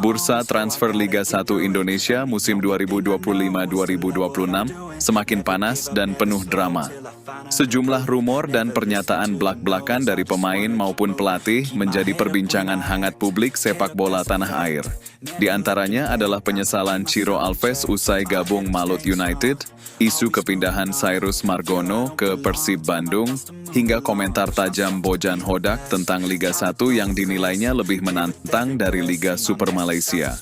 Bursa transfer Liga 1 Indonesia musim 2025-2026 semakin panas dan penuh drama. Sejumlah rumor dan pernyataan blak-blakan dari pemain maupun pelatih menjadi perbincangan hangat publik sepak bola tanah air. Di antaranya adalah penyesalan Ciro Alves usai gabung Malut United, isu kepindahan Cyrus Margono ke Persib Bandung, hingga komentar tajam Bojan Hodak tentang Liga 1 yang dinilainya lebih menantang dari Liga Super Malaysia.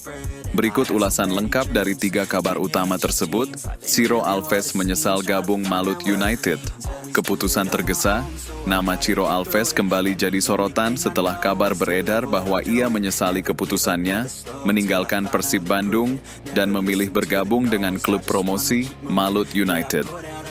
Berikut ulasan lengkap dari 3 kabar utama tersebut. Ciro Alves menyesal gabung Malut United. Keputusan tergesa, nama Ciro Alves kembali jadi sorotan setelah kabar beredar bahwa ia menyesali keputusannya meninggalkan Persib Bandung dan memilih bergabung dengan klub promosi Malut United.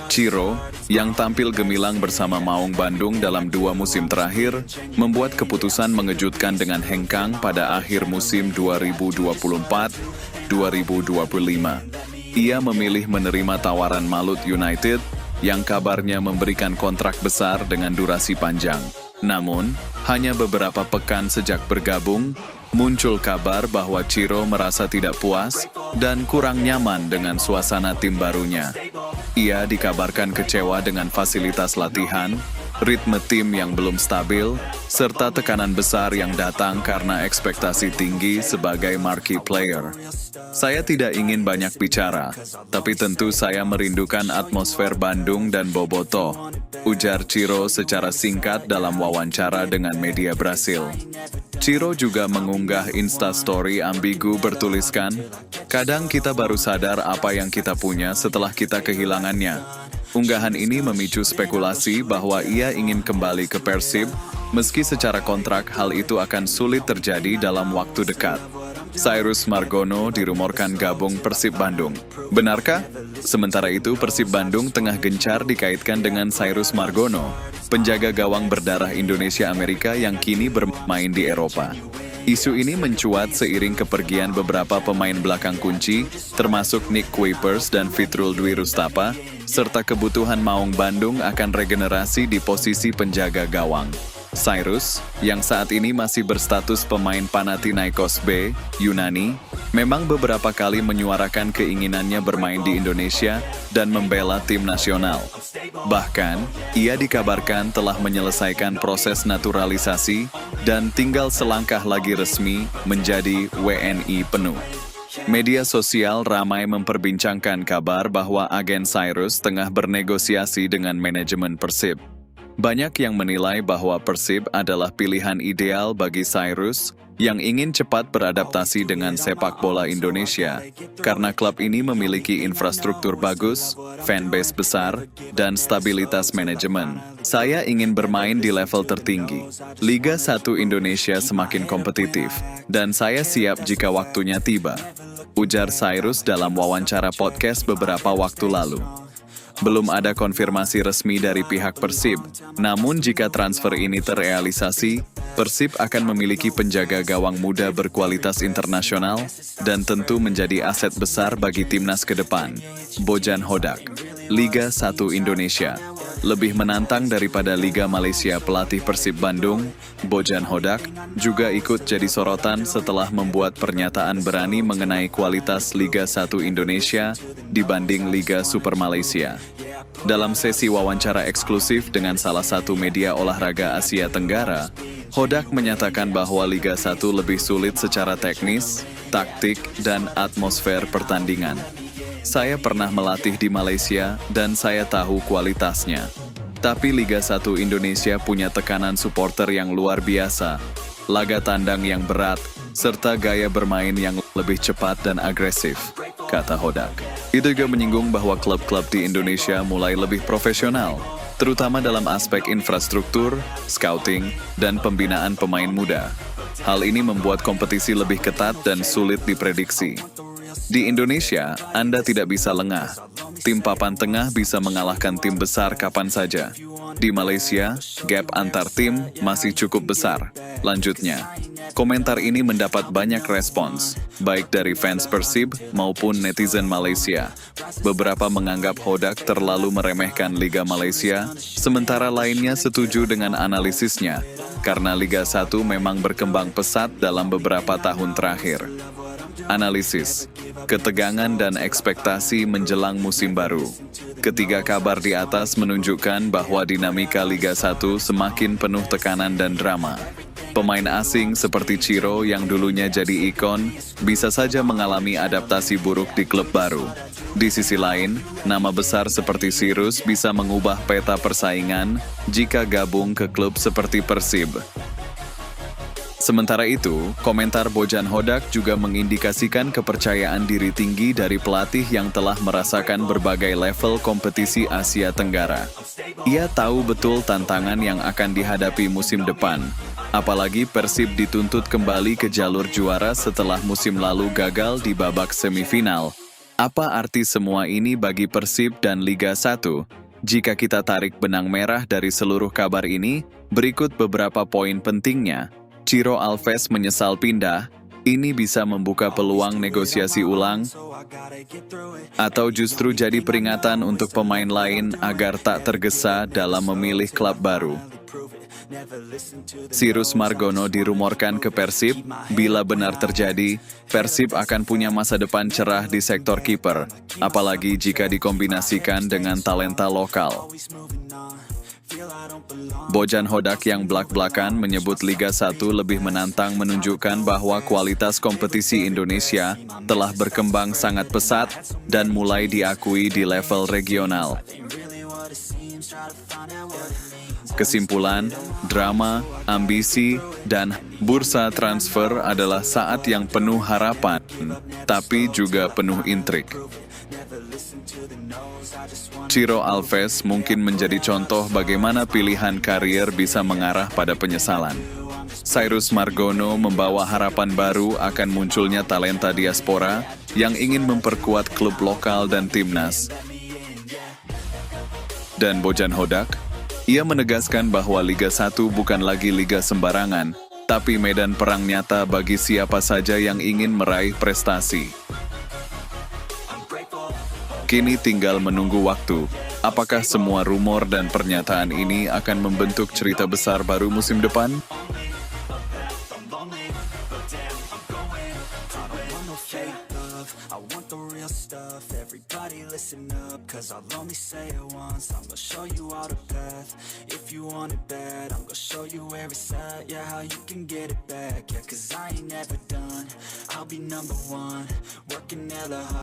Ciro, yang tampil gemilang bersama Maung Bandung dalam 2 musim terakhir, membuat keputusan mengejutkan dengan hengkang pada akhir musim 2024-2025. Ia memilih menerima tawaran Malut United, yang kabarnya memberikan kontrak besar dengan durasi panjang. Namun, hanya beberapa pekan sejak bergabung, muncul kabar bahwa Ciro merasa tidak puas dan kurang nyaman dengan suasana tim barunya. Ia dikabarkan kecewa dengan fasilitas latihan, ritme tim yang belum stabil, serta tekanan besar yang datang karena ekspektasi tinggi sebagai marquee player. Saya tidak ingin banyak bicara, tapi tentu saya merindukan atmosfer Bandung dan Boboto, ujar Ciro secara singkat dalam wawancara dengan media Brasil. Ciro juga mengunggah Instastory ambigu bertuliskan, "Kadang kita baru sadar apa yang kita punya setelah kita kehilangannya." Unggahan ini memicu spekulasi bahwa ia ingin kembali ke Persib, meski secara kontrak hal itu akan sulit terjadi dalam waktu dekat. Cyrus Margono dirumorkan gabung Persib Bandung. Benarkah? Sementara itu Persib Bandung tengah gencar dikaitkan dengan Cyrus Margono, penjaga gawang berdarah Indonesia-Amerika yang kini bermain di Eropa. Isu ini mencuat seiring kepergian beberapa pemain belakang kunci, termasuk Nick Kuipers dan Fitrul Dwi Rustapa, serta kebutuhan Maung Bandung akan regenerasi di posisi penjaga gawang. Cyrus, yang saat ini masih berstatus pemain Panathinaikos B, Yunani, memang beberapa kali menyuarakan keinginannya bermain di Indonesia dan membela tim nasional. Bahkan, ia dikabarkan telah menyelesaikan proses naturalisasi dan tinggal selangkah lagi resmi menjadi WNI penuh. Media sosial ramai memperbincangkan kabar bahwa agen Cyrus tengah bernegosiasi dengan manajemen Persib. Banyak yang menilai bahwa Persib adalah pilihan ideal bagi Cyrus yang ingin cepat beradaptasi dengan sepak bola Indonesia, karena klub ini memiliki infrastruktur bagus, fanbase besar, dan stabilitas manajemen. "Saya ingin bermain di level tertinggi. Liga 1 Indonesia semakin kompetitif, dan saya siap jika waktunya tiba," ujar Cyrus dalam wawancara podcast beberapa waktu lalu. Belum ada konfirmasi resmi dari pihak Persib, namun jika transfer ini terrealisasi, Persib akan memiliki penjaga gawang muda berkualitas internasional dan tentu menjadi aset besar bagi timnas ke depan. Bojan Hodak, Liga 1 Indonesia, lebih menantang daripada Liga Malaysia. Pelatih Persib Bandung, Bojan Hodak, juga ikut jadi sorotan setelah membuat pernyataan berani mengenai kualitas Liga 1 Indonesia dibanding Liga Super Malaysia. Dalam sesi wawancara eksklusif dengan salah satu media olahraga Asia Tenggara, Hodak menyatakan bahwa Liga 1 lebih sulit secara teknis, taktik, dan atmosfer pertandingan. "Saya pernah melatih di Malaysia dan saya tahu kualitasnya. Tapi Liga 1 Indonesia punya tekanan supporter yang luar biasa, laga tandang yang berat, serta gaya bermain yang lebih cepat dan agresif," kata Hodak. Itu juga menyinggung bahwa klub-klub di Indonesia mulai lebih profesional, terutama dalam aspek infrastruktur, scouting, dan pembinaan pemain muda. Hal ini membuat kompetisi lebih ketat dan sulit diprediksi. "Di Indonesia, Anda tidak bisa lengah. Tim papan tengah bisa mengalahkan tim besar kapan saja. Di Malaysia, gap antar tim masih cukup besar," lanjutnya. Komentar ini mendapat banyak respons, baik dari fans Persib maupun netizen Malaysia. Beberapa menganggap Hodak terlalu meremehkan Liga Malaysia, sementara lainnya setuju dengan analisisnya, karena Liga 1 memang berkembang pesat dalam beberapa tahun terakhir. Analisis, ketegangan dan ekspektasi menjelang musim baru. Ketiga kabar di atas menunjukkan bahwa dinamika Liga 1 semakin penuh tekanan dan drama. Pemain asing seperti Ciro yang dulunya jadi ikon, bisa saja mengalami adaptasi buruk di klub baru. Di sisi lain, nama besar seperti Sirus bisa mengubah peta persaingan jika gabung ke klub seperti Persib. Sementara itu, komentar Bojan Hodak juga mengindikasikan kepercayaan diri tinggi dari pelatih yang telah merasakan berbagai level kompetisi Asia Tenggara. Ia tahu betul tantangan yang akan dihadapi musim depan. Apalagi Persib dituntut kembali ke jalur juara setelah musim lalu gagal di babak semifinal. Apa arti semua ini bagi Persib dan Liga 1? Jika kita tarik benang merah dari seluruh kabar ini, berikut beberapa poin pentingnya. Ciro Alves menyesal pindah, ini bisa membuka peluang negosiasi ulang, atau justru jadi peringatan untuk pemain lain agar tak tergesa dalam memilih klub baru. Sirus Margono dirumorkan ke Persib. Bila benar terjadi, Persib akan punya masa depan cerah di sektor kiper, apalagi jika dikombinasikan dengan talenta lokal. Bojan Hodak yang blak-blakan menyebut Liga 1 lebih menantang, menunjukkan bahwa kualitas kompetisi Indonesia telah berkembang sangat pesat dan mulai diakui di level regional. Kesimpulan, drama, ambisi, dan bursa transfer adalah saat yang penuh harapan, tapi juga penuh intrik. Ciro Alves mungkin menjadi contoh bagaimana pilihan karier bisa mengarah pada penyesalan. Cyrus Margono membawa harapan baru akan munculnya talenta diaspora yang ingin memperkuat klub lokal dan timnas. Dan Bojan Hodak, ia menegaskan bahwa Liga 1 bukan lagi liga sembarangan, tapi medan perang nyata bagi siapa saja yang ingin meraih prestasi. Kini tinggal menunggu waktu. Apakah semua rumor dan pernyataan ini akan membentuk cerita besar baru musim depan? I want the real stuff, everybody listen up, cause I'll only say it once, I'm gonna show you all the path. If you want it bad, I'm gonna show you where it's at, yeah, how you can get it back, yeah, cause I ain't never done, I'll be number one, working hella hard.